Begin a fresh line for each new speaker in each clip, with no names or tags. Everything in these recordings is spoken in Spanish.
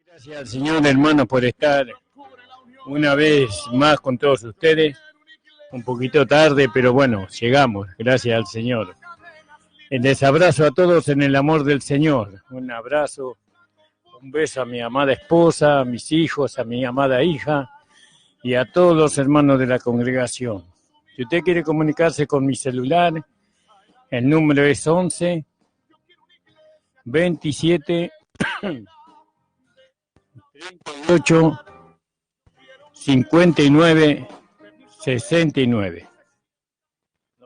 Gracias al Señor, hermano, por estar una vez más con todos ustedes. Un poquito tarde, pero bueno, llegamos, gracias al Señor. Les abrazo a todos en el amor del Señor. Un abrazo, un beso a mi amada esposa, a mis hijos, a mi amada hija y a todos los hermanos de la congregación. Si usted quiere comunicarse con mi celular, el número es 11 27 38 59 69.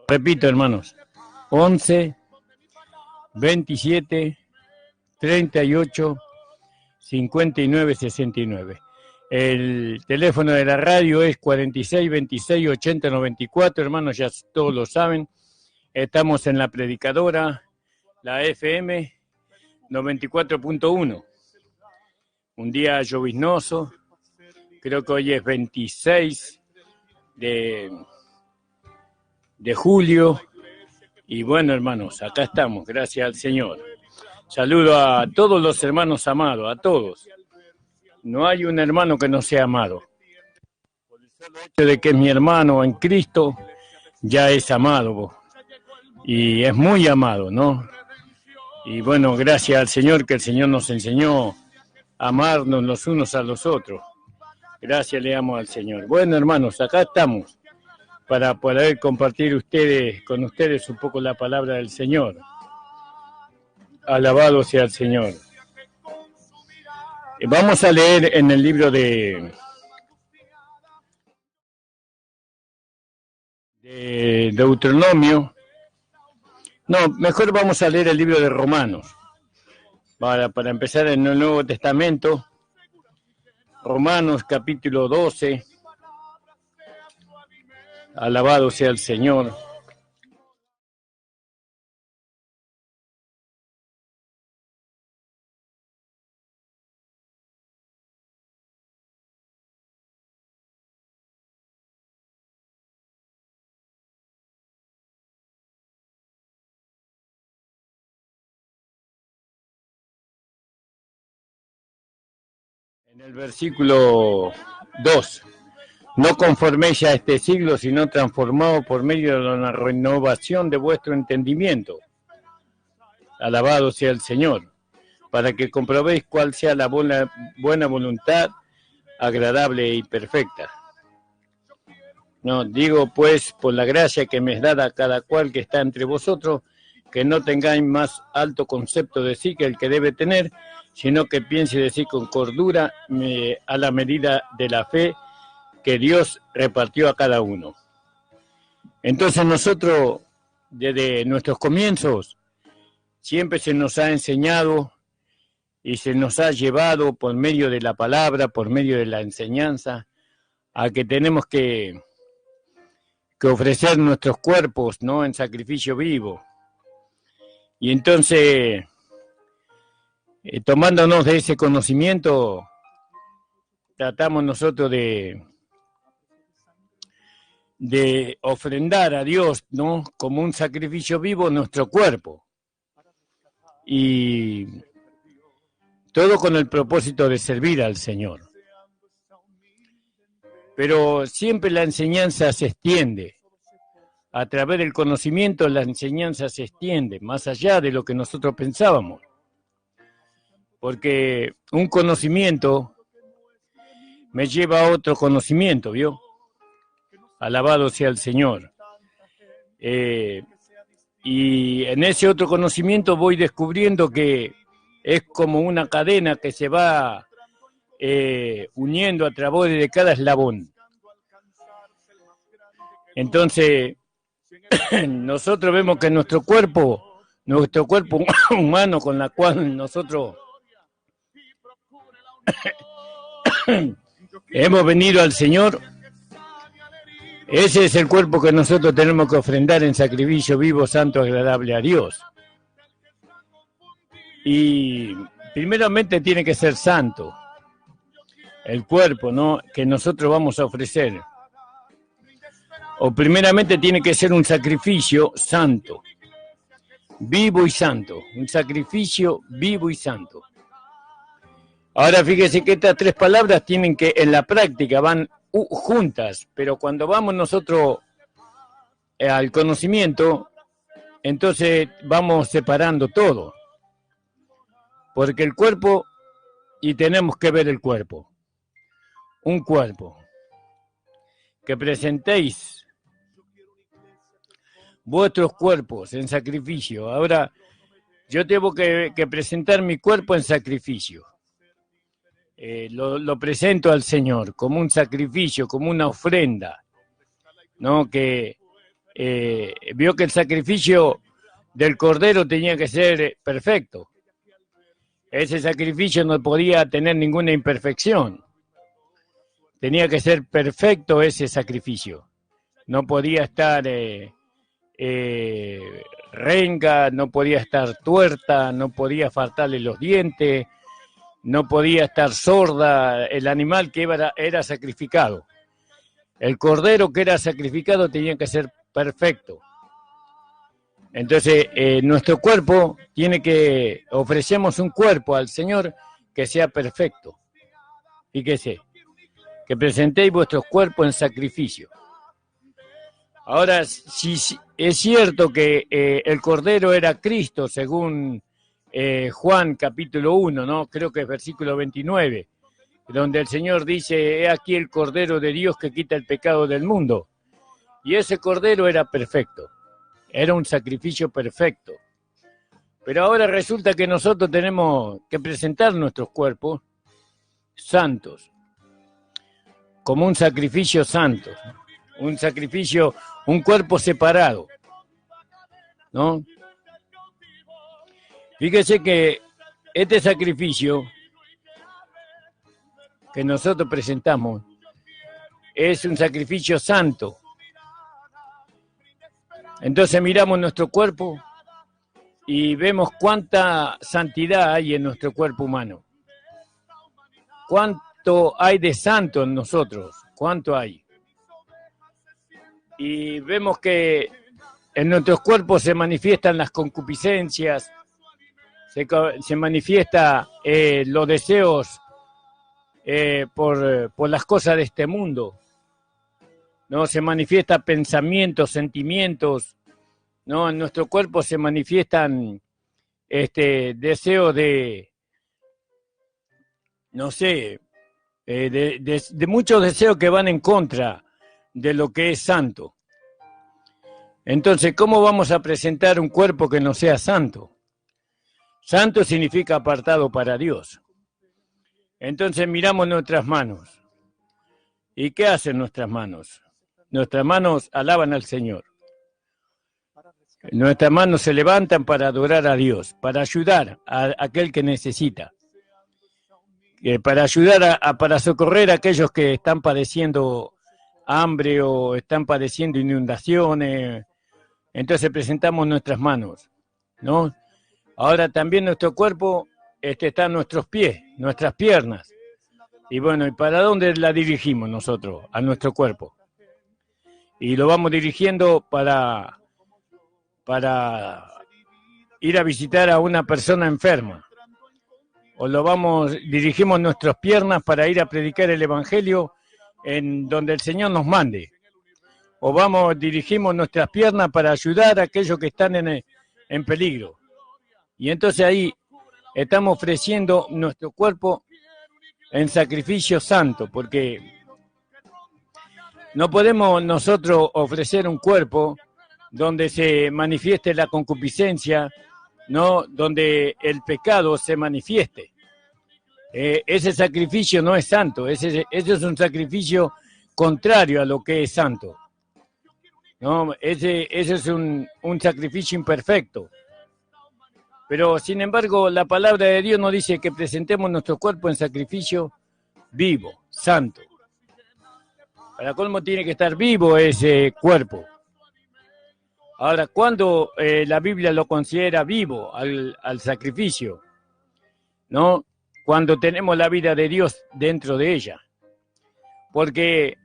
Repito, hermanos, 11 27 38 59 69. El teléfono de la radio es 46 26 80 94, hermanos, ya todos lo saben. Estamos en la predicadora, la FM 94.1. Un día lloviznoso, creo que hoy es 26 de julio. Y bueno, hermanos, acá estamos, gracias al Señor. Saludo a todos los hermanos amados, a todos. No hay un hermano que no sea amado. Por el solo hecho de que es mi hermano en Cristo, ya es amado. Y es muy amado, ¿no? Y bueno, gracias al Señor, que el Señor nos enseñó a amarnos los unos a los otros. Gracias le damos al Señor. Bueno, hermanos, acá estamos para poder compartir con ustedes un poco la palabra del Señor. Alabado sea el Señor. Vamos a leer en el libro de Deuteronomio. No, mejor vamos a leer el libro de Romanos. Para empezar en el Nuevo Testamento. Romanos capítulo 12. Alabado sea el Señor. En el versículo 2. No conforméis a este siglo, sino transformaos por medio de la renovación de vuestro entendimiento. Alabado sea el Señor, para que comprobéis cuál sea la buena voluntad, agradable y perfecta. No, digo pues, por la gracia que me es dada a cada cual que está entre vosotros, que no tengáis más alto concepto de sí que el que debe tener, sino que piense de sí con cordura a la medida de la fe que Dios repartió a cada uno. Entonces nosotros, desde nuestros comienzos, siempre se nos ha enseñado y se nos ha llevado por medio de la palabra, por medio de la enseñanza, a que tenemos que ofrecer nuestros cuerpos, ¿no?, en sacrificio vivo. Y entonces, tomándonos de ese conocimiento, tratamos nosotros de ofrendar a Dios, ¿no?, como un sacrificio vivo nuestro cuerpo. Y todo con el propósito de servir al Señor. Pero siempre la enseñanza se extiende. A través del conocimiento la enseñanza se extiende, más allá de lo que nosotros pensábamos. Porque un conocimiento me lleva a otro conocimiento, ¿vio? Alabado sea el Señor. Y en ese otro conocimiento voy descubriendo que es como una cadena que se va uniendo a través de cada eslabón. Entonces, nosotros vemos que nuestro cuerpo humano con la cual nosotros hemos venido al Señor, ese es el cuerpo que nosotros tenemos que ofrendar en sacrificio vivo, santo, agradable a Dios. Y primeramente tiene que ser santo el cuerpo, ¿no?, que nosotros vamos a ofrecer. O primeramente tiene que ser un sacrificio santo, vivo y santo, un sacrificio vivo y santo. Ahora fíjese que estas tres palabras tienen que, en la práctica, van juntas, pero cuando vamos nosotros al conocimiento, entonces vamos separando todo. Porque el cuerpo, y tenemos que ver el cuerpo. Un cuerpo. Que presentéis vuestros cuerpos en sacrificio. Ahora, yo tengo que presentar mi cuerpo en sacrificio. Lo presento al Señor como un sacrificio, como una ofrenda, ¿no? Que vio que el sacrificio del Cordero tenía que ser perfecto. Ese sacrificio no podía tener ninguna imperfección. Tenía que ser perfecto ese sacrificio. No podía estar renga, no podía estar tuerta, no podía faltarle los dientes, no podía estar sorda el animal que era sacrificado. El cordero que era sacrificado tenía que ser perfecto. Entonces, nuestro cuerpo ofrecemos un cuerpo al Señor que sea perfecto. Fíjese, que presentéis vuestros cuerpos en sacrificio. Ahora, si es cierto que el Cordero era Cristo, según Juan capítulo 1, ¿no? Creo que es versículo 29, donde el Señor dice, he aquí el Cordero de Dios que quita el pecado del mundo. Y ese Cordero era perfecto, era un sacrificio perfecto. Pero ahora resulta que nosotros tenemos que presentar nuestros cuerpos santos, como un sacrificio santo, un sacrificio, un cuerpo separado, ¿no? Fíjese que este sacrificio que nosotros presentamos es un sacrificio santo. Entonces miramos nuestro cuerpo y vemos cuánta santidad hay en nuestro cuerpo humano. ¿Cuánto hay de santo en nosotros? ¿Cuánto hay? Y vemos que en nuestros cuerpos se manifiestan las concupiscencias, se manifiesta los deseos por las cosas de este mundo, ¿no? Se manifiesta pensamientos, sentimientos, ¿no? En nuestro cuerpo se manifiestan deseos de, no sé, de muchos deseos que van en contra de lo que es santo. Entonces, ¿cómo vamos a presentar un cuerpo que no sea santo? Santo significa apartado para Dios. Entonces miramos nuestras manos. ¿Y qué hacen nuestras manos? Nuestras manos alaban al Señor. Nuestras manos se levantan para adorar a Dios, para ayudar a aquel que necesita. Para ayudar para socorrer a aquellos que están padeciendo hambre o están padeciendo inundaciones. Entonces presentamos nuestras manos, ¿no? Ahora también nuestro cuerpo están nuestros pies, nuestras piernas. Y bueno, ¿y para dónde la dirigimos nosotros? A nuestro cuerpo. Y lo vamos dirigiendo para ir a visitar a una persona enferma. O dirigimos nuestras piernas para ir a predicar el Evangelio en donde el Señor nos mande. O dirigimos nuestras piernas para ayudar a aquellos que están en peligro. Y entonces ahí estamos ofreciendo nuestro cuerpo en sacrificio santo, porque no podemos nosotros ofrecer un cuerpo donde se manifieste la concupiscencia, ¿no? Donde el pecado se manifieste. Ese sacrificio no es santo, ese es un sacrificio contrario a lo que es santo, ¿no? Ese es un sacrificio imperfecto. Pero, sin embargo, la palabra de Dios nos dice que presentemos nuestro cuerpo en sacrificio vivo, santo. Para colmo tiene que estar vivo ese cuerpo. Ahora, ¿cuándo la Biblia lo considera vivo al sacrificio? ¿No? Cuando tenemos la vida de Dios dentro de ella. Porque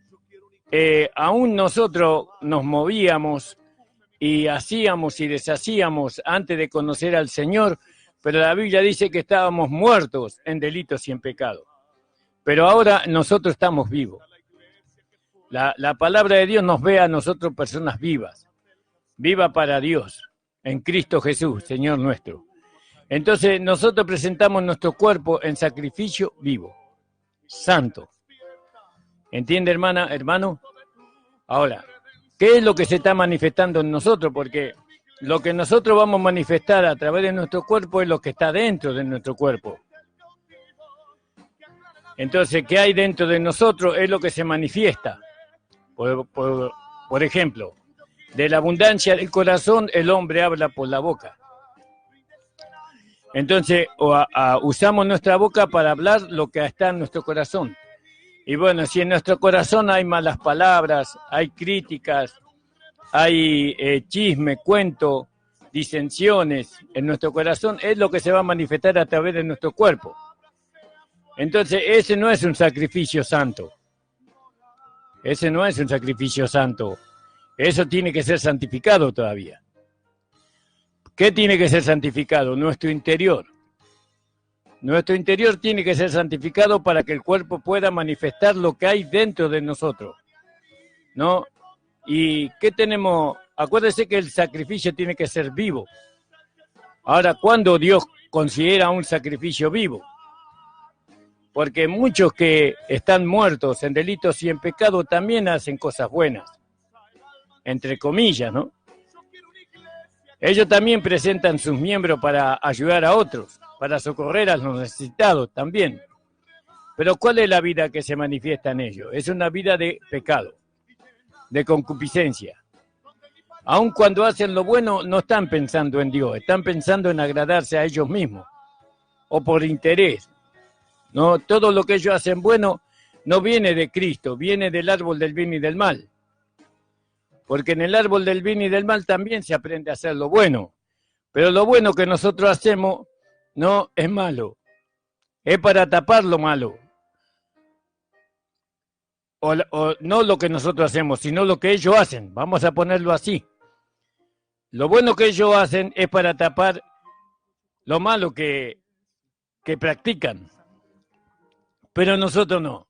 aún nosotros nos movíamos y hacíamos y deshacíamos antes de conocer al Señor pero la Biblia dice que estábamos muertos en delitos y en pecado. Pero ahora nosotros estamos vivos. La palabra de Dios nos ve a nosotros personas vivas, viva para Dios, en Cristo Jesús, Señor nuestro. Entonces nosotros presentamos nuestro cuerpo en sacrificio vivo, santo. ¿Entiende, hermana, hermano? Ahora, ¿qué es lo que se está manifestando en nosotros? Porque lo que nosotros vamos a manifestar a través de nuestro cuerpo es lo que está dentro de nuestro cuerpo. Entonces, ¿qué hay dentro de nosotros? Es lo que se manifiesta. Por ejemplo, de la abundancia del corazón el hombre habla por la boca. Entonces, usamos nuestra boca para hablar lo que está en nuestro corazón. Y bueno, si en nuestro corazón hay malas palabras, hay críticas, hay chisme, cuento, disensiones en nuestro corazón, es lo que se va a manifestar a través de nuestro cuerpo. Entonces, ese no es un sacrificio santo. Ese no es un sacrificio santo. Eso tiene que ser santificado todavía. ¿Qué tiene que ser santificado? Nuestro interior. Nuestro interior tiene que ser santificado para que el cuerpo pueda manifestar lo que hay dentro de nosotros, ¿no? ¿Y qué tenemos? Acuérdese que el sacrificio tiene que ser vivo. Ahora, ¿cuándo Dios considera un sacrificio vivo? Porque muchos que están muertos en delitos y en pecado también hacen cosas buenas, entre comillas, ¿no? Ellos también presentan sus miembros para ayudar a otros, para socorrer a los necesitados también. Pero ¿cuál es la vida que se manifiesta en ellos? Es una vida de pecado, de concupiscencia. Aun cuando hacen lo bueno, no están pensando en Dios, están pensando en agradarse a ellos mismos, o por interés. No, todo lo que ellos hacen bueno no viene de Cristo, viene del árbol del bien y del mal. Porque en el árbol del bien y del mal también se aprende a hacer lo bueno. Pero lo bueno que nosotros hacemos no es malo. Es para tapar lo malo. O no lo que nosotros hacemos, sino lo que ellos hacen. Vamos a ponerlo así. Lo bueno que ellos hacen es para tapar lo malo que practican. Pero nosotros no.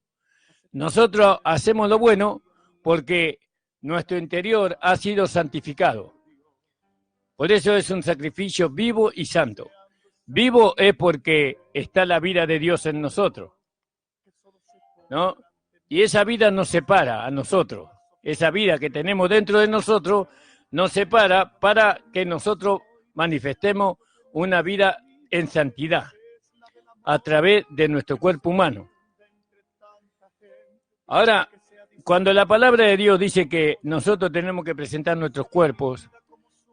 Nosotros hacemos lo bueno porque nuestro interior ha sido santificado. Por eso es un sacrificio vivo y santo. Vivo es porque está la vida de Dios en nosotros, ¿no? Y esa vida nos separa a nosotros. Esa vida que tenemos dentro de nosotros nos separa para que nosotros manifestemos una vida en santidad a través de nuestro cuerpo humano. Ahora, cuando la palabra de Dios dice que nosotros tenemos que presentar nuestros cuerpos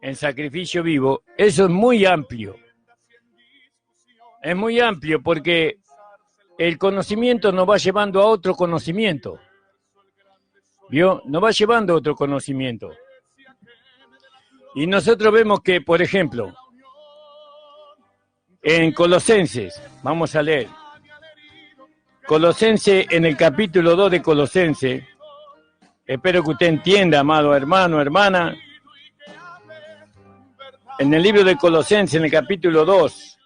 en sacrificio vivo, eso es muy amplio. Es muy amplio porque el conocimiento nos va llevando a otro conocimiento. ¿Vio? Nos va llevando a otro conocimiento. Y nosotros vemos que, por ejemplo, en Colosenses, vamos a leer, Colosenses, en el capítulo 2 de Colosenses, espero que usted entienda, amado hermano, hermana, en el libro de Colosenses, en el capítulo 2,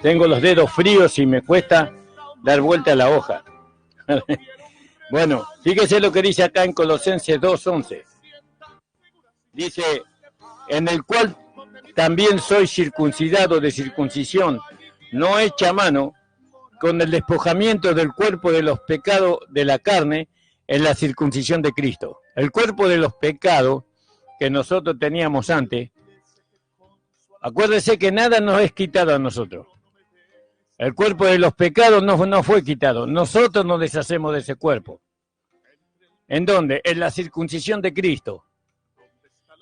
tengo los dedos fríos y me cuesta dar vuelta a la hoja. Bueno, fíjese lo que dice acá en Colosenses 2:11. Dice, en el cual también soy circuncidado de circuncisión, no hecha a mano, con el despojamiento del cuerpo de los pecados de la carne en la circuncisión de Cristo. El cuerpo de los pecados que nosotros teníamos antes, acuérdese que nada nos es quitado a nosotros. El cuerpo de los pecados no fue quitado. Nosotros nos deshacemos de ese cuerpo. ¿En dónde? En la circuncisión de Cristo.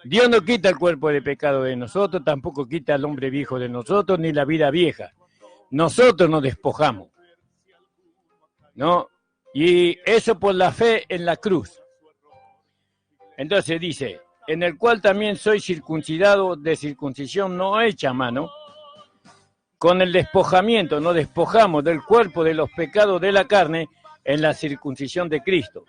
Dios no quita el cuerpo de pecado de nosotros, tampoco quita el hombre viejo de nosotros, ni la vida vieja. Nosotros nos despojamos, ¿no? Y eso por la fe en la cruz. Entonces dice, en el cual también soy circuncidado de circuncisión no hecha a mano, con el despojamiento, nos despojamos del cuerpo de los pecados de la carne en la circuncisión de Cristo.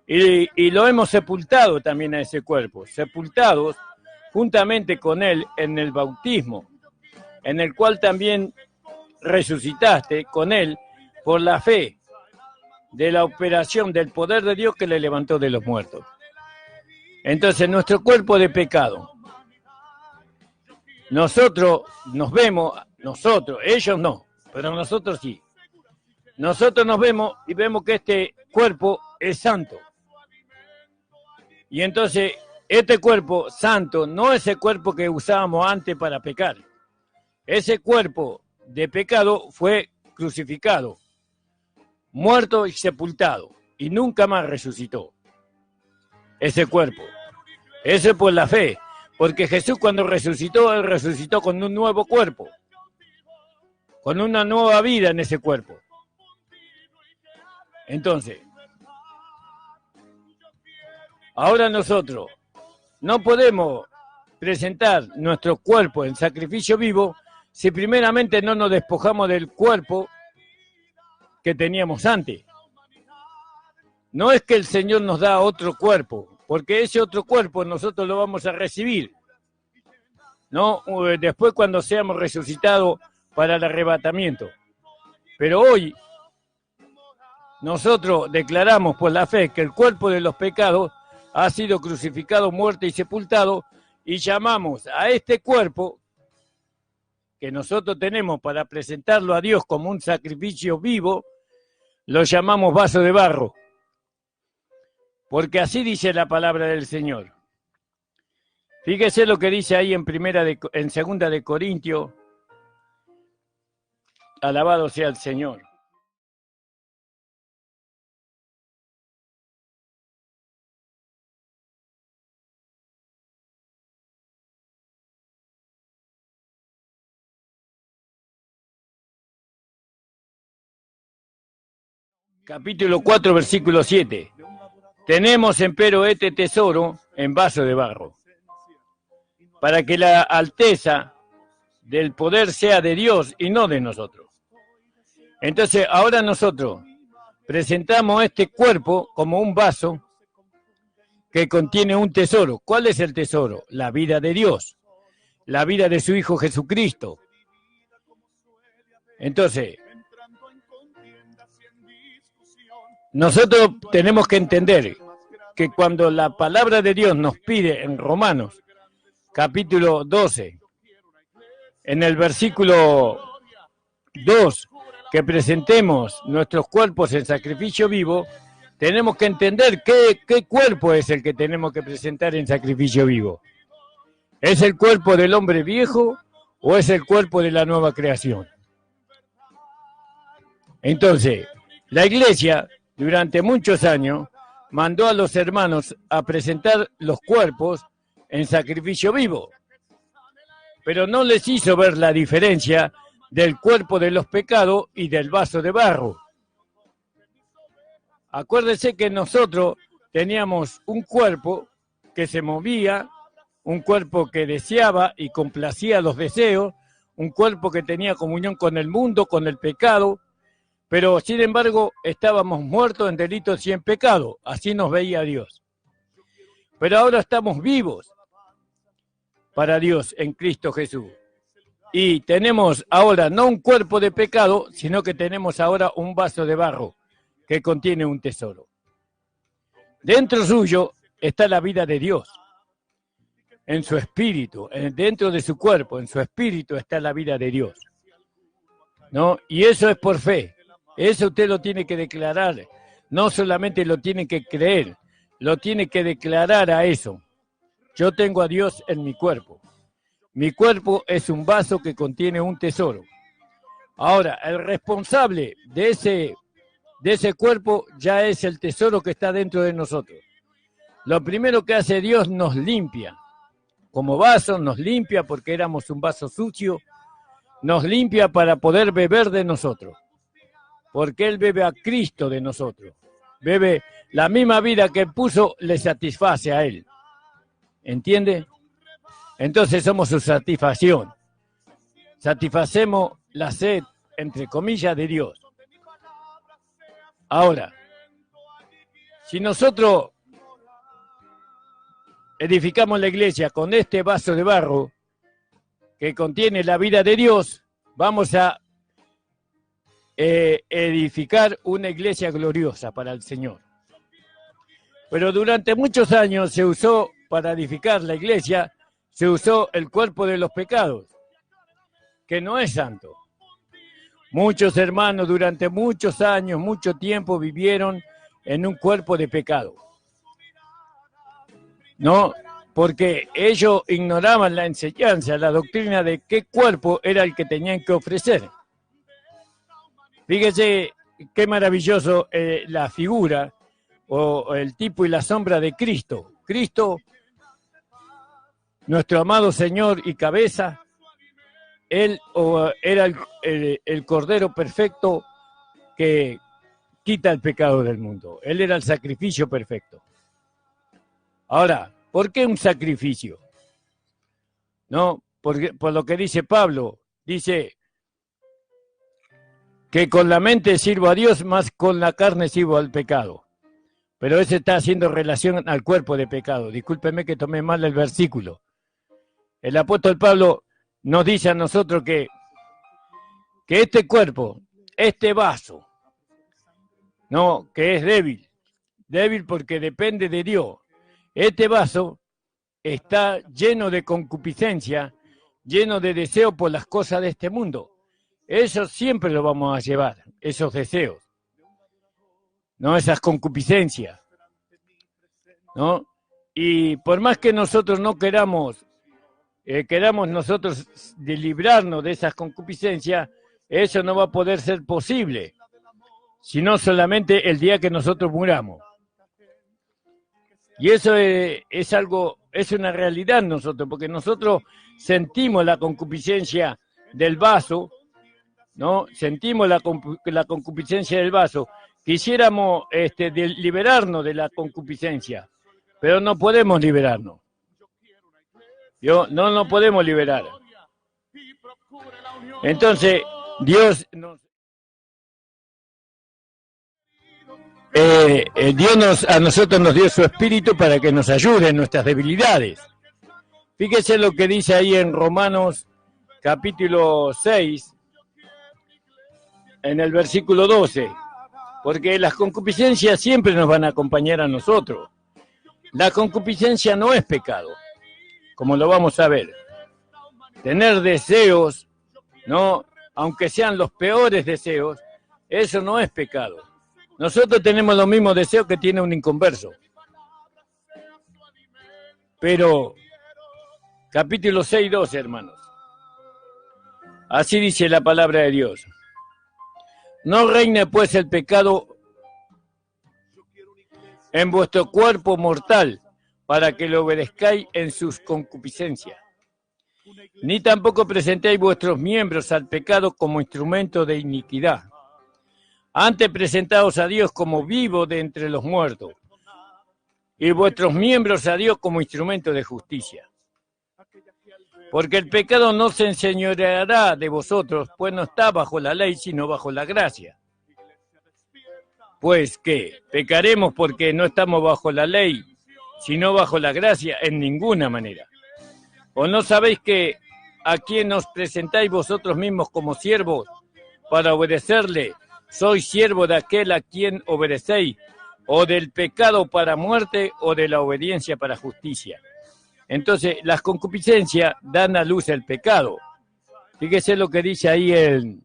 Y lo hemos sepultado también a ese cuerpo, sepultados juntamente con él en el bautismo, en el cual también resucitaste con él por la fe de la operación del poder de Dios que le levantó de los muertos. Entonces, nuestro cuerpo de pecado, nosotros nos vemos, ellos no, pero nosotros sí. Nosotros nos vemos y vemos que este cuerpo es santo. Y entonces, este cuerpo santo no es el cuerpo que usábamos antes para pecar. Ese cuerpo de pecado fue crucificado, muerto y sepultado, y nunca más resucitó. Ese cuerpo. Eso es por la fe, porque Jesús cuando resucitó, Él resucitó con un nuevo cuerpo, con una nueva vida en ese cuerpo. Entonces, ahora nosotros no podemos presentar nuestro cuerpo en sacrificio vivo si primeramente no nos despojamos del cuerpo que teníamos antes. No es que el Señor nos da otro cuerpo, porque ese otro cuerpo nosotros lo vamos a recibir, ¿no? Después cuando seamos resucitados para el arrebatamiento. Pero hoy nosotros declaramos por la fe que el cuerpo de los pecados ha sido crucificado, muerto y sepultado, y llamamos a este cuerpo que nosotros tenemos para presentarlo a Dios como un sacrificio vivo, lo llamamos vaso de barro. Porque así dice la palabra del Señor. Fíjese lo que dice ahí en segunda de Corintios. Alabado sea el Señor. Capítulo 4, versículo 7. Tenemos empero este tesoro en vaso de barro, para que la alteza del poder sea de Dios y no de nosotros. Entonces, ahora nosotros presentamos este cuerpo como un vaso que contiene un tesoro. ¿Cuál es el tesoro? La vida de Dios, la vida de su Hijo Jesucristo. Entonces, nosotros tenemos que entender que cuando la palabra de Dios nos pide en Romanos, capítulo 12, en el versículo 2, que presentemos nuestros cuerpos en sacrificio vivo, tenemos que entender qué cuerpo es el que tenemos que presentar en sacrificio vivo. ¿Es el cuerpo del hombre viejo o es el cuerpo de la nueva creación? Entonces, la iglesia durante muchos años mandó a los hermanos a presentar los cuerpos en sacrificio vivo, pero no les hizo ver la diferencia del cuerpo de los pecados y del vaso de barro. Acuérdense que nosotros teníamos un cuerpo que se movía, un cuerpo que deseaba y complacía los deseos, un cuerpo que tenía comunión con el mundo, con el pecado, pero sin embargo estábamos muertos en delitos y en pecado, así nos veía Dios. Pero ahora estamos vivos para Dios en Cristo Jesús. Y tenemos ahora no un cuerpo de pecado, sino que tenemos ahora un vaso de barro que contiene un tesoro. Dentro suyo está la vida de Dios. En su espíritu, dentro de su cuerpo, en su espíritu está la vida de Dios, ¿no? Y eso es por fe. Eso usted lo tiene que declarar. No solamente lo tiene que creer, lo tiene que declarar a eso. Yo tengo a Dios en mi cuerpo. Mi cuerpo es un vaso que contiene un tesoro. Ahora, el responsable de ese cuerpo ya es el tesoro que está dentro de nosotros. Lo primero que hace Dios nos limpia. Como vaso nos limpia porque éramos un vaso sucio. Nos limpia para poder beber de nosotros. Porque Él bebe a Cristo de nosotros. Bebe la misma vida que puso, le satisface a Él. ¿Entiende? Entonces somos su satisfacción. Satisfacemos la sed, entre comillas, de Dios. Ahora, Si nosotros edificamos la iglesia con este vaso de barro que contiene la vida de Dios, vamos a edificar una iglesia gloriosa para el Señor. Pero durante muchos años se usó, para edificar la iglesia, se usó el cuerpo de los pecados, que no es santo. Muchos hermanos durante muchos años, mucho tiempo vivieron en un cuerpo de pecado. No, porque ellos ignoraban la enseñanza, la doctrina de qué cuerpo era el que tenían que ofrecer. Fíjese qué maravilloso la figura o el tipo y la sombra de Cristo. Cristo, nuestro amado Señor y cabeza, Él era el Cordero perfecto que quita el pecado del mundo. Él era el sacrificio perfecto. Ahora, ¿por qué un sacrificio? No, porque, por lo que dice Pablo, dice que con la mente sirvo a Dios, más con la carne sirvo al pecado. Pero ese está haciendo relación al cuerpo de pecado. Discúlpeme que tomé mal el versículo. El apóstol Pablo nos dice a nosotros que este cuerpo, este vaso, no, que es débil porque depende de Dios. Este vaso está lleno de concupiscencia, lleno de deseo por las cosas de este mundo. Eso siempre lo vamos a llevar, esos deseos, no, esas concupiscencias, ¿no? Y por más que nosotros no queramos nosotros de librarnos de esas concupiscencias, eso no va a poder ser posible, sino solamente el día que nosotros muramos. Y eso es algo, es una realidad en nosotros, porque nosotros sentimos la concupiscencia del vaso, ¿no? Sentimos la concupiscencia del vaso. Quisiéramos liberarnos de la concupiscencia, pero no podemos liberarnos. No nos podemos liberar. Entonces, Dios a nosotros nos dio su espíritu para que nos ayude en nuestras debilidades. Fíjese lo que dice ahí en Romanos capítulo 6, en el versículo 12, porque las concupiscencias siempre nos van a acompañar a nosotros. La concupiscencia no es pecado, como lo vamos a ver. Tener deseos, no, aunque sean los peores deseos, eso no es pecado. Nosotros tenemos los mismos deseos que tiene un inconverso. Pero, capítulo 6, 12, hermanos. Así dice la palabra de Dios. No reine pues el pecado en vuestro cuerpo mortal, para que lo obedezcáis en sus concupiscencias. Ni tampoco presentéis vuestros miembros al pecado como instrumento de iniquidad. Antes presentaos a Dios como vivo de entre los muertos, y vuestros miembros a Dios como instrumento de justicia. Porque el pecado no se enseñoreará de vosotros, pues no está bajo la ley, sino bajo la gracia. Pues, ¿qué? ¿Pecaremos porque no estamos bajo la ley, sino bajo la gracia? En ninguna manera. ¿O no sabéis que a quien os presentáis vosotros mismos como siervos para obedecerle, sois siervo de aquel a quien obedecéis, o del pecado para muerte, o de la obediencia para justicia? Entonces, las concupiscencias dan a luz el pecado. Fíjese lo que dice ahí en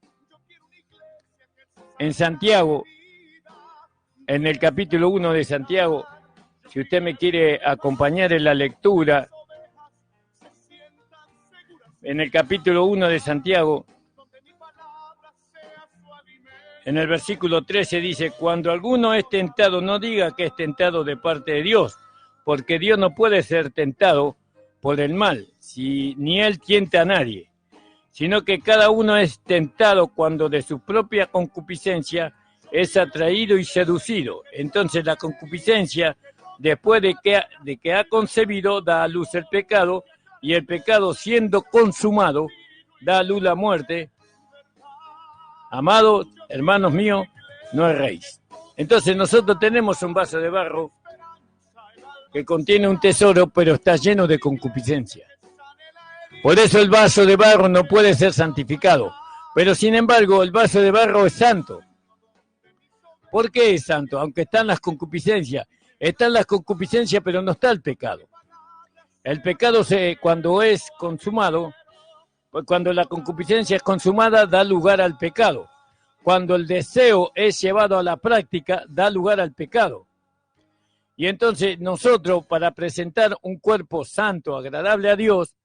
Santiago, en el capítulo 1 de Santiago. Si usted me quiere acompañar en la lectura, en el capítulo 1 de Santiago, en el versículo 13 dice: cuando alguno es tentado, no diga que es tentado de parte de Dios, porque Dios no puede ser tentado por el mal, ni Él tienta a nadie, sino que cada uno es tentado cuando de su propia concupiscencia es atraído y seducido. Entonces la concupiscencia, después de que ha concebido, da a luz el pecado, y el pecado, siendo consumado, da a luz la muerte. Amados hermanos míos, no erréis. Entonces nosotros tenemos un vaso de barro que contiene un tesoro, pero está lleno de concupiscencia. Por eso el vaso de barro no puede ser santificado. Pero sin embargo, el vaso de barro es santo. ¿Por qué es santo? Aunque están las concupiscencias. Están las concupiscencias, pero no está el pecado. El pecado cuando es consumado, pues cuando la concupiscencia es consumada, da lugar al pecado. Cuando el deseo es llevado a la práctica, da lugar al pecado. Y entonces nosotros, para presentar un cuerpo santo, agradable a Dios,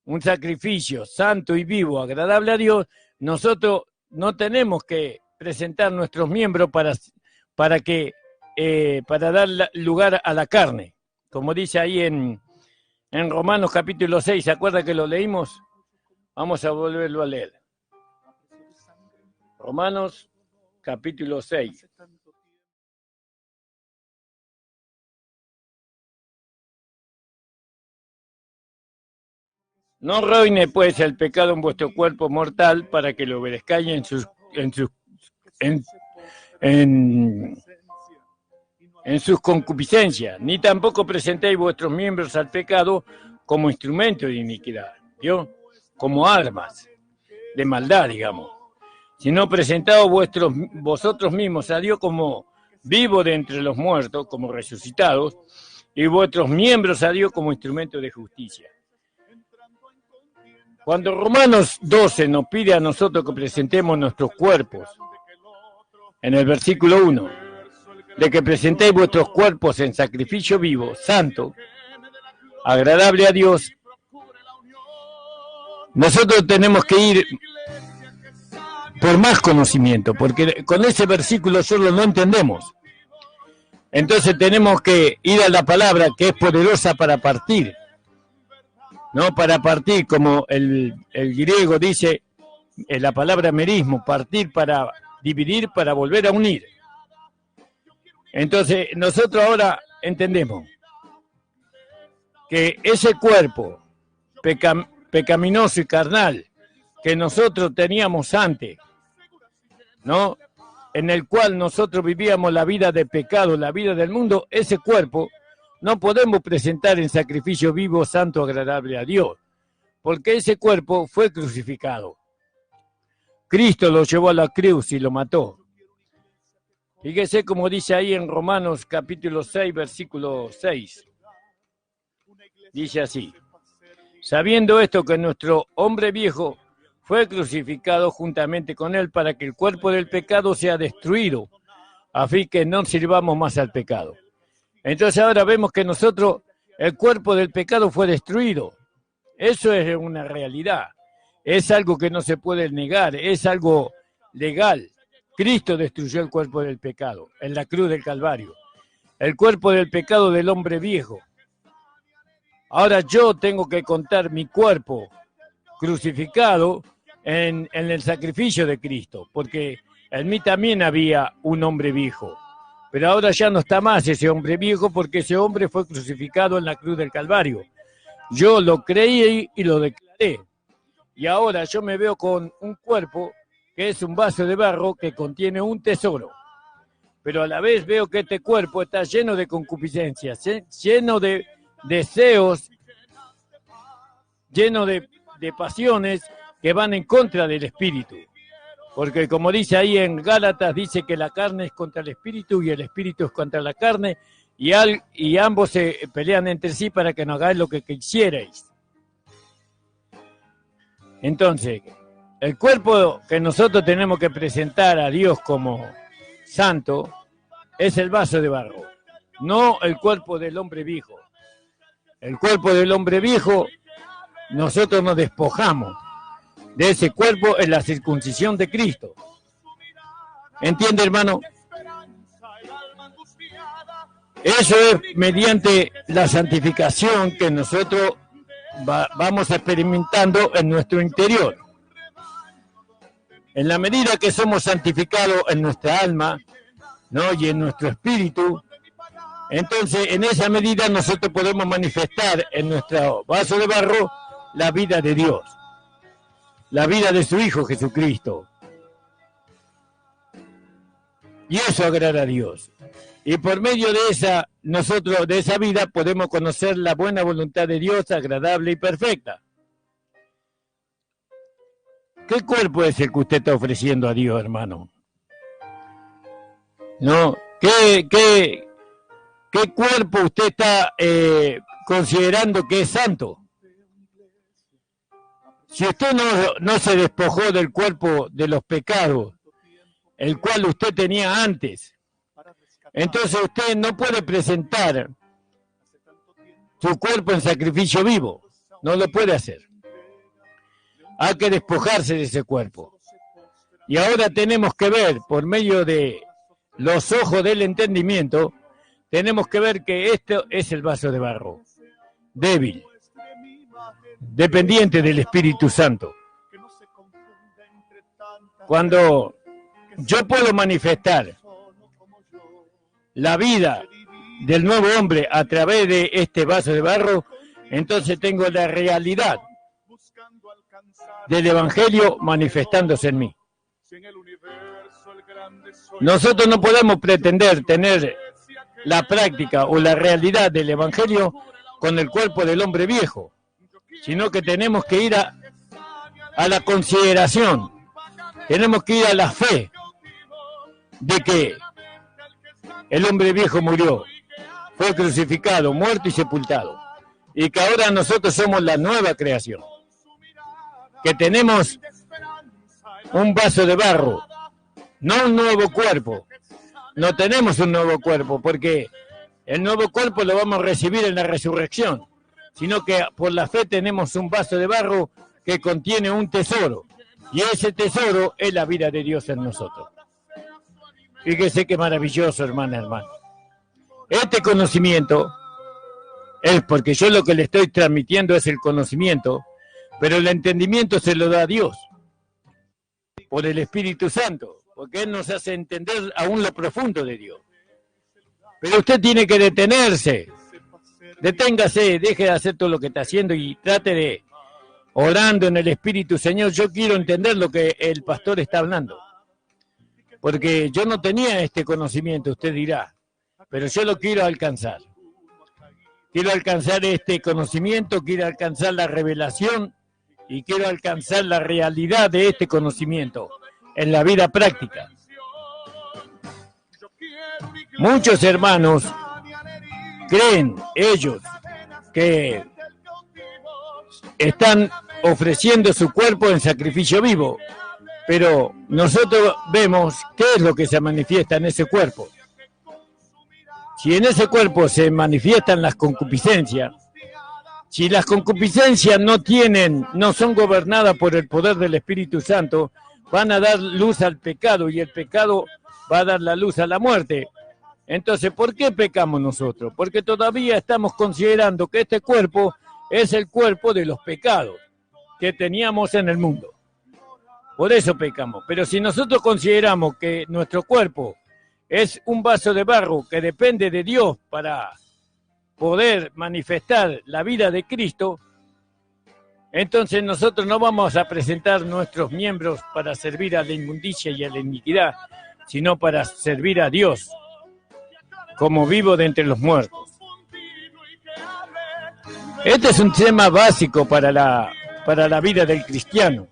un sacrificio santo y vivo, agradable a Dios, nosotros no tenemos que presentar nuestros miembros para dar lugar a la carne. Como dice ahí en Romanos capítulo 6, ¿se acuerda que lo leímos? Vamos a volverlo a leer. Romanos capítulo 6. No reine pues el pecado en vuestro cuerpo mortal para que lo obedezcáis en sus concupiscencias, ni tampoco presentéis vuestros miembros al pecado como instrumento de iniquidad, ¿vio? Como armas de maldad, digamos, sino presentaos vosotros mismos a Dios como vivos de entre los muertos, como resucitados, y vuestros miembros a Dios como instrumento de justicia. Cuando Romanos 12 nos pide a nosotros que presentemos nuestros cuerpos, en el versículo 1, de que presentéis vuestros cuerpos en sacrificio vivo, santo, agradable a Dios, nosotros tenemos que ir por más conocimiento, porque con ese versículo solo no entendemos. Entonces tenemos que ir a la palabra que es poderosa para partir. No, para partir, como el griego dice, la palabra merismo, partir para dividir, para volver a unir. Entonces, nosotros ahora entendemos que ese cuerpo pecaminoso y carnal que nosotros teníamos antes, ¿no? En el cual nosotros vivíamos la vida de pecado, la vida del mundo, ese cuerpo no podemos presentar en sacrificio vivo, santo, agradable a Dios, porque ese cuerpo fue crucificado. Cristo lo llevó a la cruz y lo mató. Fíjese como dice ahí en Romanos capítulo 6, versículo 6. Dice así: sabiendo esto que nuestro hombre viejo fue crucificado juntamente con él para que el cuerpo del pecado sea destruido, a fin que no sirvamos más al pecado. Entonces ahora vemos que nosotros, el cuerpo del pecado fue destruido. Eso es una realidad. Es algo que no se puede negar, es algo legal. Cristo destruyó el cuerpo del pecado en la cruz del Calvario. El cuerpo del pecado del hombre viejo. Ahora yo tengo que contar mi cuerpo crucificado en el sacrificio de Cristo, porque en mí también había un hombre viejo. Pero ahora ya no está más ese hombre viejo porque ese hombre fue crucificado en la cruz del Calvario. Yo lo creí y lo declaré. Y ahora yo me veo con un cuerpo que es un vaso de barro que contiene un tesoro. Pero a la vez veo que este cuerpo está lleno de concupiscencias, lleno de deseos, lleno de pasiones que van en contra del espíritu. Porque como dice ahí en Gálatas, dice que la carne es contra el espíritu y el espíritu es contra la carne, y ambos se pelean entre sí para que no hagáis lo que quisierais. Entonces, el cuerpo que nosotros tenemos que presentar a Dios como santo es el vaso de barro, no el cuerpo del hombre viejo. El cuerpo del hombre viejo, nosotros nos despojamos de ese cuerpo en la circuncisión de Cristo. ¿Entiende, hermano? Eso es mediante la santificación que nosotros vamos experimentando en nuestro interior. En la medida que somos santificados en nuestra alma, ¿no? Y en nuestro espíritu, entonces en esa medida nosotros podemos manifestar en nuestro vaso de barro la vida de Dios, la vida de su Hijo Jesucristo. Y eso agrada a Dios. Y por medio de de esa vida, podemos conocer la buena voluntad de Dios, agradable y perfecta. ¿Qué cuerpo es el que usted está ofreciendo a Dios, hermano? ¿No? ¿Qué cuerpo usted está considerando que es santo? Si usted no se despojó del cuerpo de los pecados, el cual usted tenía antes, entonces usted no puede presentar su cuerpo en sacrificio vivo. No lo puede hacer. Hay que despojarse de ese cuerpo. Y ahora tenemos que ver, por medio de los ojos del entendimiento, tenemos que ver que esto es el vaso de barro, débil, dependiente del Espíritu Santo. Cuando yo puedo manifestar la vida del nuevo hombre a través de este vaso de barro, entonces tengo la realidad del Evangelio manifestándose en mí. Nosotros no podemos pretender tener la práctica o la realidad del Evangelio con el cuerpo del hombre viejo, sino que tenemos que ir a la consideración, tenemos que ir a la fe de que el hombre viejo murió, fue crucificado, muerto y sepultado, y que ahora nosotros somos la nueva creación, que tenemos un vaso de barro, no un nuevo cuerpo. No tenemos un nuevo cuerpo, porque el nuevo cuerpo lo vamos a recibir en la resurrección, sino que por la fe tenemos un vaso de barro que contiene un tesoro, y ese tesoro es la vida de Dios en nosotros. Fíjese qué maravilloso, hermano. Este conocimiento es porque yo lo que le estoy transmitiendo es el conocimiento, pero el entendimiento se lo da a Dios, por el Espíritu Santo, porque Él nos hace entender aún lo profundo de Dios. Pero usted tiene que detenerse, deténgase, deje de hacer todo lo que está haciendo y trate de, orando en el Espíritu, Señor, yo quiero entender lo que el pastor está hablando. Porque yo no tenía este conocimiento, usted dirá, pero yo lo quiero alcanzar. Quiero alcanzar este conocimiento, quiero alcanzar la revelación y quiero alcanzar la realidad de este conocimiento en la vida práctica. Muchos hermanos creen ellos que están ofreciendo su cuerpo en sacrificio vivo, pero nosotros vemos qué es lo que se manifiesta en ese cuerpo. Si en ese cuerpo se manifiestan las concupiscencias, si las concupiscencias no son gobernadas por el poder del Espíritu Santo, van a dar luz al pecado y el pecado va a dar la luz a la muerte. Entonces, ¿por qué pecamos nosotros? Porque todavía estamos considerando que este cuerpo es el cuerpo de los pecados que teníamos en el mundo. Por eso pecamos. Pero si nosotros consideramos que nuestro cuerpo es un vaso de barro que depende de Dios para poder manifestar la vida de Cristo, entonces nosotros no vamos a presentar nuestros miembros para servir a la inmundicia y a la iniquidad, sino para servir a Dios como vivo de entre los muertos. Este es un tema básico para la vida del cristiano.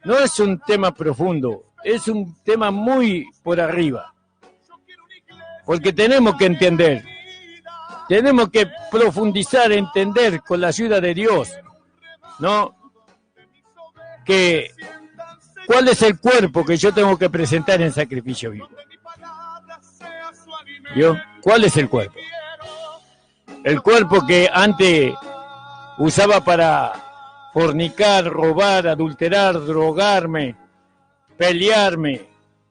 No es un tema profundo, es un tema muy por arriba. Porque tenemos que entender, tenemos que profundizar, entender con la ayuda de Dios, ¿no? Que ¿cuál es el cuerpo que yo tengo que presentar en sacrificio vivo? ¿Yo? ¿Cuál es el cuerpo? El cuerpo que antes usaba para fornicar, robar, adulterar, drogarme, pelearme,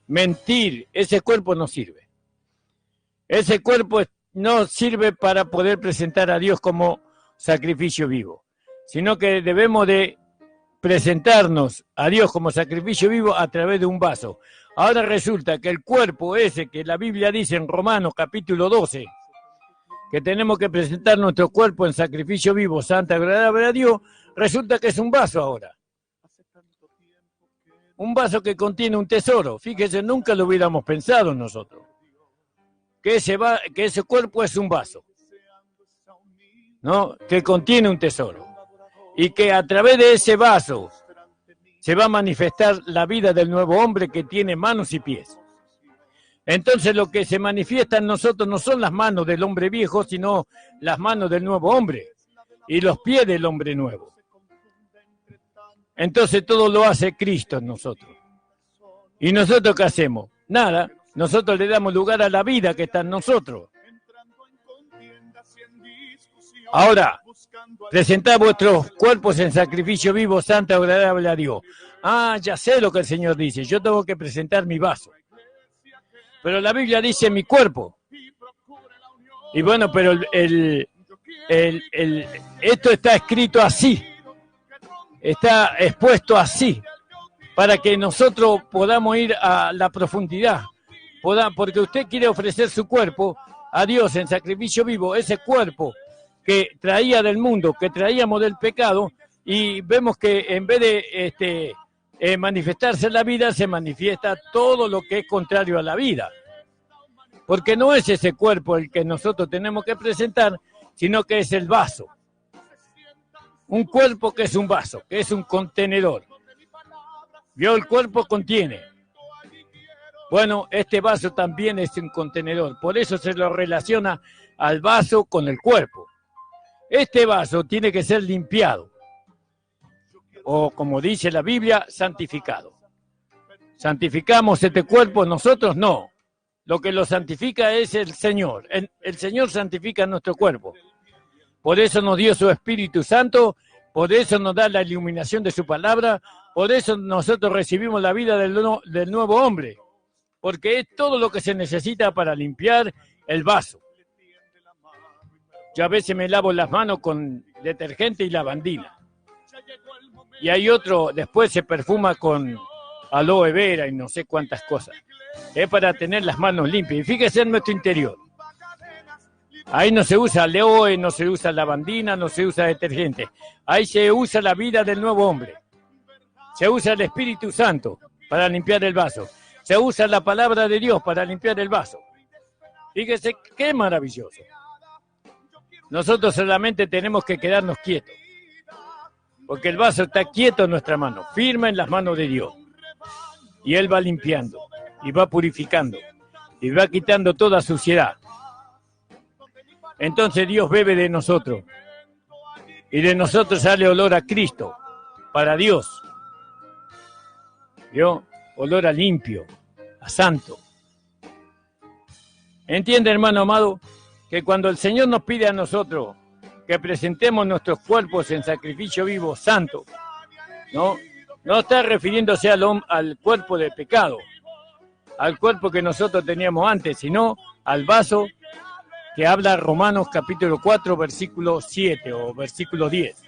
mentir, ese cuerpo no sirve. Ese cuerpo no sirve para poder presentar a Dios como sacrificio vivo, sino que debemos de presentarnos a Dios como sacrificio vivo a través de un vaso. Ahora resulta que el cuerpo ese que la Biblia dice en Romanos capítulo 12, que tenemos que presentar nuestro cuerpo en sacrificio vivo, santo, agradable a Dios, resulta que es un vaso ahora. Un vaso que contiene un tesoro. Fíjese, nunca lo hubiéramos pensado nosotros. Que ese cuerpo es un vaso, ¿no? Que contiene un tesoro. Y que a través de ese vaso se va a manifestar la vida del nuevo hombre que tiene manos y pies. Entonces lo que se manifiesta en nosotros no son las manos del hombre viejo, sino las manos del nuevo hombre y los pies del hombre nuevo. Entonces todo lo hace Cristo en nosotros. ¿Y nosotros qué hacemos? Nada, nosotros le damos lugar a la vida que está en nosotros. Ahora, presentad vuestros cuerpos en sacrificio vivo, santo, agradable a Dios. Ah, ya sé lo que el Señor dice, yo tengo que presentar mi vaso. Pero la Biblia dice mi cuerpo. Y bueno, pero esto está escrito así. Está expuesto así. Para que nosotros podamos ir a la profundidad. Porque usted quiere ofrecer su cuerpo a Dios en sacrificio vivo. Ese cuerpo que traía del mundo, que traíamos del pecado. Y vemos que en vez de manifestarse la vida, se manifiesta todo lo que es contrario a la vida. Porque no es ese cuerpo el que nosotros tenemos que presentar, sino que es el vaso. Un cuerpo que es un vaso, que es un contenedor. ¿Vio? El cuerpo contiene. Bueno, este vaso también es un contenedor. Por eso se lo relaciona al vaso con el cuerpo. Este vaso tiene que ser limpiado. O como dice la Biblia, santificado. ¿Santificamos este cuerpo? Nosotros no. Lo que lo santifica es el Señor. El Señor santifica nuestro cuerpo. Por eso nos dio su Espíritu Santo, por eso nos da la iluminación de su palabra, por eso nosotros recibimos la vida del nuevo hombre, porque es todo lo que se necesita para limpiar el vaso. Yo a veces me lavo las manos con detergente y lavandina. Y hay otro, después se perfuma con aloe vera y no sé cuántas cosas. Es para tener las manos limpias. Y fíjese en nuestro interior. Ahí no se usa aloe, no se usa lavandina, no se usa detergente. Ahí se usa la vida del nuevo hombre. Se usa el Espíritu Santo para limpiar el vaso. Se usa la palabra de Dios para limpiar el vaso. Fíjese qué maravilloso. Nosotros solamente tenemos que quedarnos quietos. Porque el vaso está quieto en nuestra mano, firme en las manos de Dios. Y Él va limpiando, y va purificando, y va quitando toda suciedad. Entonces Dios bebe de nosotros. Y de nosotros sale olor a Cristo, para Dios. ¿Vio? Olor a limpio, a santo. ¿Entiende, hermano amado? Que cuando el Señor nos pide a nosotros que presentemos nuestros cuerpos en sacrificio vivo, santo, no está refiriéndose al cuerpo de pecado, al cuerpo que nosotros teníamos antes, sino al vaso que habla Romanos capítulo 4, versículo 7 o versículo 10.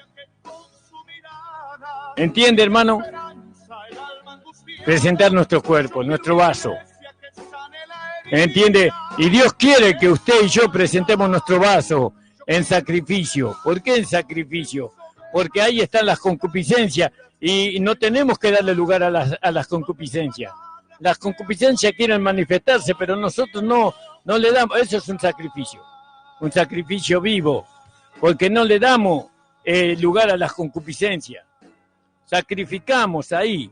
¿Entiende, hermano? Presentar nuestro cuerpo, nuestro vaso. ¿Entiende? Y Dios quiere que usted y yo presentemos nuestro vaso en sacrificio. ¿Por qué en sacrificio? Porque ahí están las concupiscencias y no tenemos que darle lugar a las concupiscencias. Las concupiscencias quieren manifestarse, pero nosotros no le damos. Eso es un sacrificio vivo, porque no le damos lugar a las concupiscencias. Sacrificamos ahí,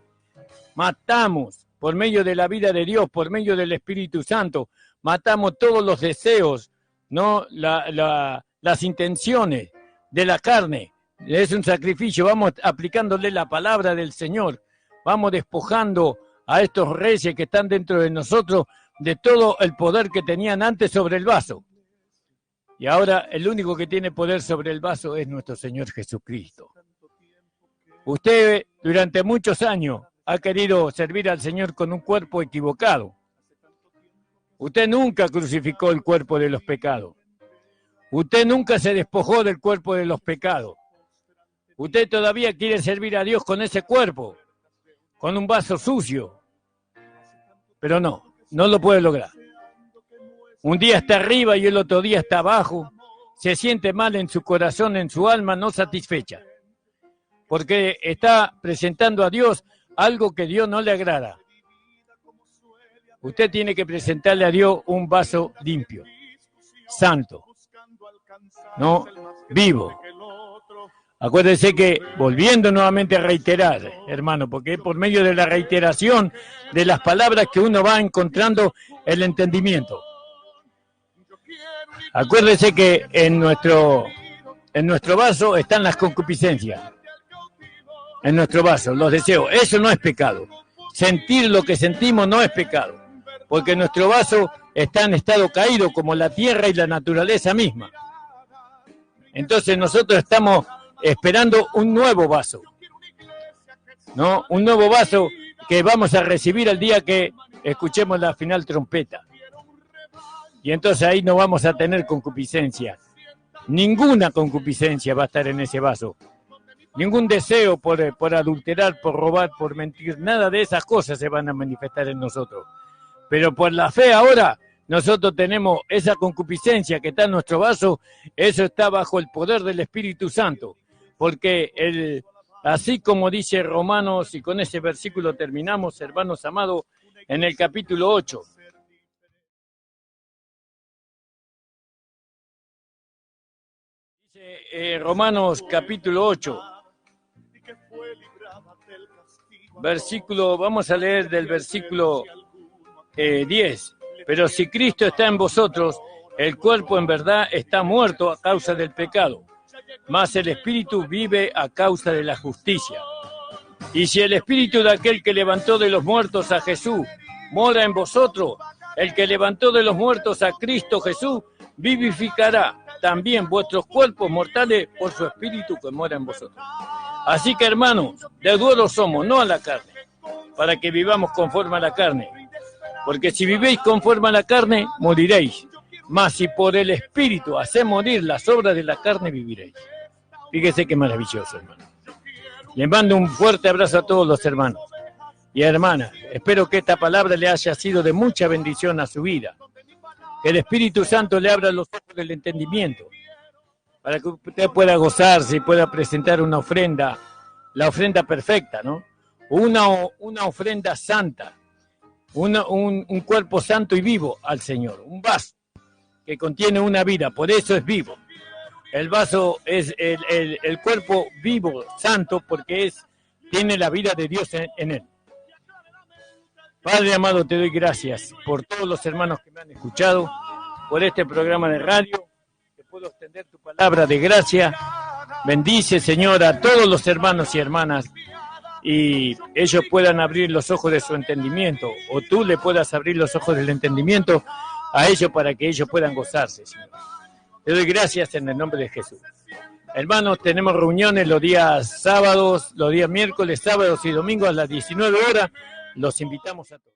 matamos por medio de la vida de Dios, por medio del Espíritu Santo, matamos todos los deseos, no las intenciones de la carne. Es un sacrificio, vamos aplicándole la palabra del Señor, vamos despojando a estos reyes que están dentro de nosotros de todo el poder que tenían antes sobre el vaso. Y ahora el único que tiene poder sobre el vaso es nuestro Señor Jesucristo. Usted durante muchos años ha querido servir al Señor con un cuerpo equivocado. Usted nunca crucificó el cuerpo de los pecados. Usted nunca se despojó del cuerpo de los pecados. Usted todavía quiere servir a Dios con ese cuerpo, con un vaso sucio. Pero no lo puede lograr. Un día está arriba y el otro día está abajo. Se siente mal en su corazón, en su alma, no satisfecha. Porque está presentando a Dios algo que a Dios no le agrada, usted tiene que presentarle a Dios un vaso limpio, santo, no vivo. Acuérdese que, volviendo nuevamente a reiterar, hermano, porque es por medio de la reiteración de las palabras que uno va encontrando el entendimiento. Acuérdese que en nuestro vaso están las concupiscencias. En nuestro vaso, los deseos. Eso no es pecado. Sentir lo que sentimos no es pecado. Porque nuestro vaso está en estado caído como la tierra y la naturaleza misma. Entonces nosotros estamos esperando un nuevo vaso, ¿no? Un nuevo vaso que vamos a recibir el día que escuchemos la final trompeta. Y entonces ahí no vamos a tener concupiscencia. Ninguna concupiscencia va a estar en ese vaso. Ningún deseo por adulterar, por robar, por mentir. Nada de esas cosas se van a manifestar en nosotros. Pero por la fe ahora, nosotros tenemos esa concupiscencia que está en nuestro vaso. Eso está bajo el poder del Espíritu Santo. Porque así como dice Romanos, y con ese versículo terminamos, hermanos amados, en el capítulo 8. Dice Romanos capítulo 8, versículo, vamos a leer del versículo 10. Pero si Cristo está en vosotros, el cuerpo en verdad está muerto a causa del pecado, mas el Espíritu vive a causa de la justicia. Y si el Espíritu de aquel que levantó de los muertos a Jesús mora en vosotros, el que levantó de los muertos a Cristo Jesús vivificará también vuestros cuerpos mortales por su Espíritu que mora en vosotros. Así que, hermanos, deudores somos, no a la carne, para que vivamos conforme a la carne. Porque si vivís conforme a la carne, moriréis. Mas si por el Espíritu hacéis morir las obras de la carne, viviréis. Fíjese qué maravilloso, hermano. Les mando un fuerte abrazo a todos los hermanos y hermanas. Espero que esta palabra le haya sido de mucha bendición a su vida. Que el Espíritu Santo le abra los ojos del entendimiento para que usted pueda gozarse y pueda presentar una ofrenda, la ofrenda perfecta, ¿no? Una ofrenda santa, un cuerpo santo y vivo al Señor, un vaso que contiene una vida, por eso es vivo. El vaso es el cuerpo vivo, santo, porque tiene la vida de Dios en él. Padre amado, te doy gracias por todos los hermanos que me han escuchado, por este programa de radio, que puedo extender tu palabra de gracia. Bendice, Señor, a todos los hermanos y hermanas, y ellos puedan abrir los ojos de su entendimiento, o tú le puedas abrir los ojos del entendimiento a ellos para que ellos puedan gozarse, Señor. Te doy gracias en el nombre de Jesús. Hermanos, tenemos reuniones los días sábados, los días miércoles, sábados y domingos a las 19 horas. Los invitamos a todos.